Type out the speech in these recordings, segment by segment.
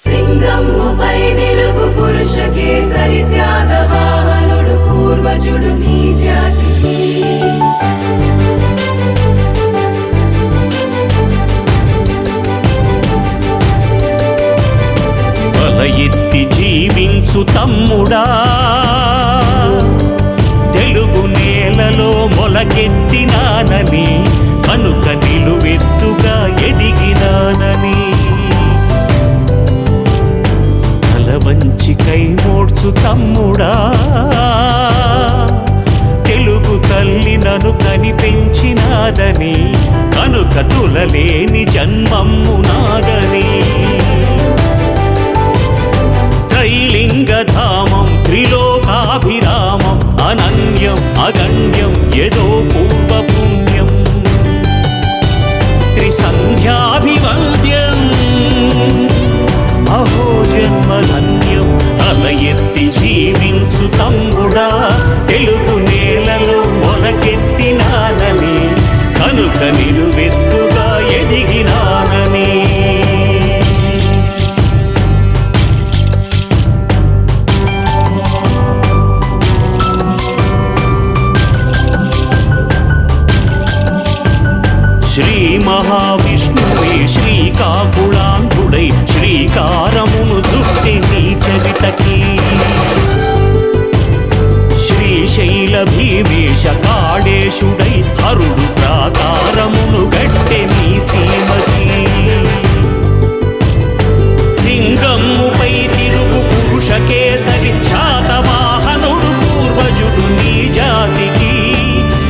సింగమ్ముపై తిరుగు పురుష కేసరి శాతవాహనుడు పూర్వజుడు నీ జాతికి తల ఎత్తి జీవించు తమ్ముడా, తెలుగు నేలలో మొలకెత్తినానని, కనుక నిలువెత్తుగా ఎదిగినానని. తల వంచి కై మోడ్చు తమ్ముడా, తెలుగు తల్లి నన్ను కనిపెంచినాదని, కనుక తులలేని జన్మమ్ము నాదని. త్రైలింగధామం త్రిలోకాభిరామం, అనన్యం అగణ్యం యదో పూర్వపుణ్యం. త్రిసంధ్యాభివంద్యం అహో జన్మధన్యం. తల ఎత్తి జీవించు తమ్ముడా, తెలుగు నేలలో మొలకెత్తినానని, కనుక నిలువెత్తుగా ఎదిగినానని. శ్రీ మహావిష్ణువే శ్రీకాకుళాంధ్రుడై, శ్రీకారమును చుట్టి నీ చరితకి. శ్రీశైల భీమేశ కాళేశుడై, హరుడు ప్రాకారమును గట్టె నీ సీమకి. సింగమ్ముపై తిరుగు పురుష కేసరి శాతవాహనుడు పూర్వజుడు నీ జాతికి.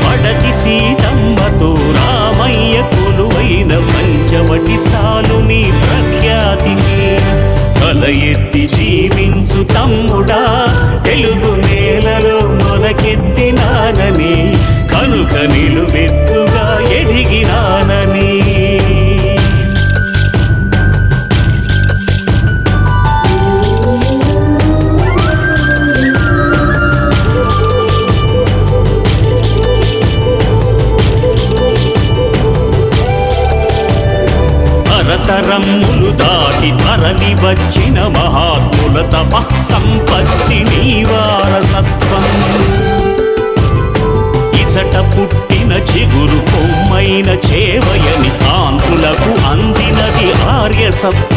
పడతి సీతమ్మతో రామయ్య కొలువైన పంచవటి చాలు నీ ప్రఖ్యాతికి. తల ఎత్తి జీవించు తమ్ముడా, తెలుగు నేలలో మొలకెత్తినానని, కనుక నిలువెత్తుగా ఎదిగినానని. తరతరమ్ములు దాటి తరలి వచ్చిన మహాత్ముల తపః సంపత్తి నీ వారసత్వం. ఇచట పుట్టిన చిగురు కొమ్మైన చేవయని, ఆంధ్రులకు అందినది ఆర్యసత్వం.